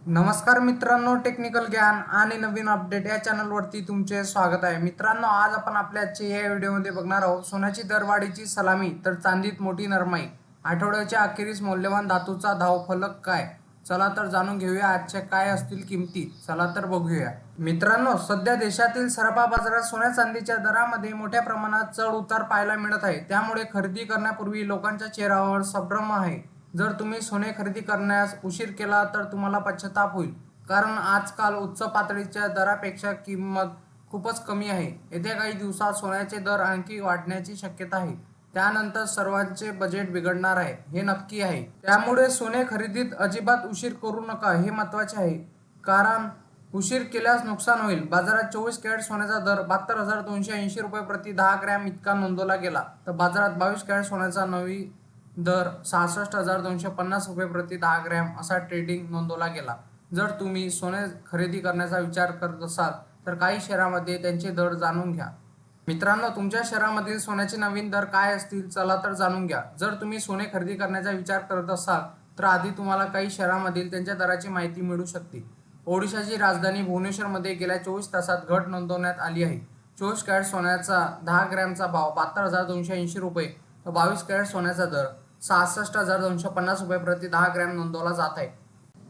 नमस्कार मित्रांनो, टेक्निकल ज्ञान आणि नवीन अपडेट या चॅनलवरती तुमचे स्वागत आहे. मित्रांनो, आज आपण आपल्या आजच्या या व्हिडिओमध्ये बघणार आहोत सोन्याची दरवाढीची सलामी तर चांदीत मोठी नरमाई. आठवड्याच्या अखेरीस मौल्यवान धातूचा धावफलक काय? चला तर जाणून घेऊया आजच्या काय असतील किमती. चला तर बघूया. मित्रांनो, सध्या देशातील सराफा बाजारात सोन्या चांदीच्या दरामध्ये मोठ्या प्रमाणात चढ उतार पाहायला मिळत आहे. त्यामुळे खरेदी करण्यापूर्वी लोकांच्या चेहऱ्यावर संभ्रम आहे. जर तुम्ही सोने खरेदी करण्यास उशीर केला तर तुम्हाला पश्चाताप होईल, कारण आजकाल उच्च पातळीच्या दरापेक्षा किंमत खूपच कमी आहे. येत्या काही दिवसात सोन्याचे दर आणखी वाढण्याची शक्यता आहे. त्यानंतर सर्वांचे बजेट बिघडणार आहे, हे नक्की आहे. त्यामुळे सोने खरेदीत अजिबात उशीर करू नका, हे महत्त्वाचे आहे, कारण उशीर केल्यास नुकसान होईल. बाजारात 24 कॅरेट सोन्याचा दर 72,280 रुपये प्रति 10 ग्रॅम इतका नोंदवला गेला, तर बाजारात 22 कॅरेट सोन्याचा नवी दर 66,250 रुपये प्रति 10 ग्रॅम असा ट्रेडिंग नोंदवला गेला. जर तुम्ही सोने खरेदी करण्याचा विचार करत असाल तर काही शहरामध्ये त्यांचे दर जाणून घ्या. मित्रांनो, तुमच्या शहरामधील सोन्याचे नवीन दर काय असतील चला तर जाणून घ्या. जर तुम्ही सोने खरेदी करण्याचा विचार करत असाल तर आधी तुम्हाला काही शहरामधील त्यांच्या दराची माहिती मिळू शकते. ओडिशाची राजधानी भुवनेश्वरमध्ये गेल्या 24 तासात घट नोंदवण्यात आली आहे. 24 कॅरेट सोन्याचा 10 ग्रॅमचा भाव 72,280 रुपये तर 22 कॅरेट सोन्याचा दर 66,250 रुपये प्रति 10 ग्रॅम नोंदवला जात आहे.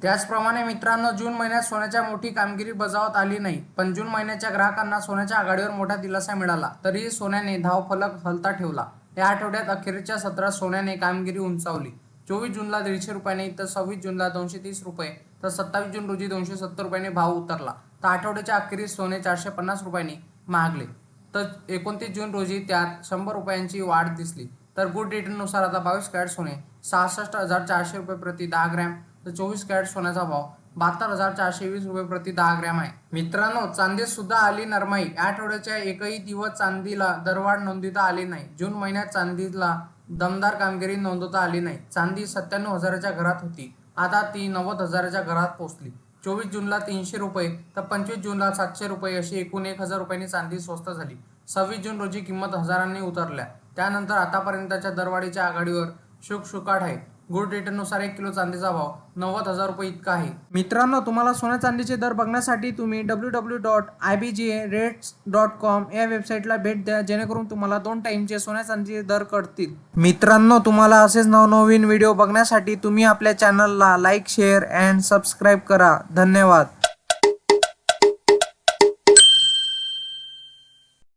त्याचप्रमाणे मित्रांनो, जून महिन्यात सोन्याच्या मोठी कामगिरी बजावत आली नाही, पण जून महिन्याच्या ग्राहकांना सोन्याच्या आघाडीवर मोठा दिलासा मिळाला. तरीही सोन्याने धावफलक हलता ठेवला. या आठवड्यात अखेरच्या सत्रात सोन्याने कामगिरी उंचावली. 24 जूनला 150 रुपयांनी तर 26 जूनला 230 रुपये तर 27 जून रोजी 270 रुपयांनी भाव उतरला. तर आठवड्याच्या अखेरीस सोने 450 रुपयांनी महागले, तर 29 जून रोजी त्यात 100 रुपयांची वाढ दिसली. तर गुड रिटर्ननुसार आता 22 कॅरेट सोने 66,400 रुपये प्रति 10 ग्रॅम तर 24 कॅरेट सोन्याचा भाव 72,420 रुपये प्रति 10 ग्रॅम आहे. मित्रांनो, चांदीत सुद्धा आली नरमाई. या आठवड्याच्या एकही दिवस चांदीला दरवाढ नोंदवता आली नाही. जून महिन्यात चांदीला दमदार कामगिरी नोंदवता आली नाही. चांदी 97,000च्या घरात होती, आता ती 90,000च्या घरात पोहोचली. 24 जूनला 300 रुपये तर 25 जूनला 700 रुपये अशी एकूण 1,000 रुपयांनी चांदी स्वस्त झाली. 26 जून रोजी किंमत हजारांनी उतरल्या. त्यानंतर आतापर्यंतच्या दरवाढीच्या आघाडीवर शुकशुकाट आहे. गुड रिटर्ननुसार 1 किलो चांदीचा भाव 90,000 रुपये इतका आहे. मित्रांनो, तुम्हाला सोन्या चांदीचे दर बघण्यासाठी तुम्ही www.ibgarates.com या वेबसाईटला भेट द्या, जेणेकरून तुम्हाला 2 टाईमचे सोन्या चांदीचे दर कळतील. मित्रांनो, तुम्हाला असेच नवनवीन व्हिडिओ बघण्यासाठी तुम्ही आपल्या चॅनलला लाईक, शेअर अँड सबस्क्राईब करा. धन्यवाद.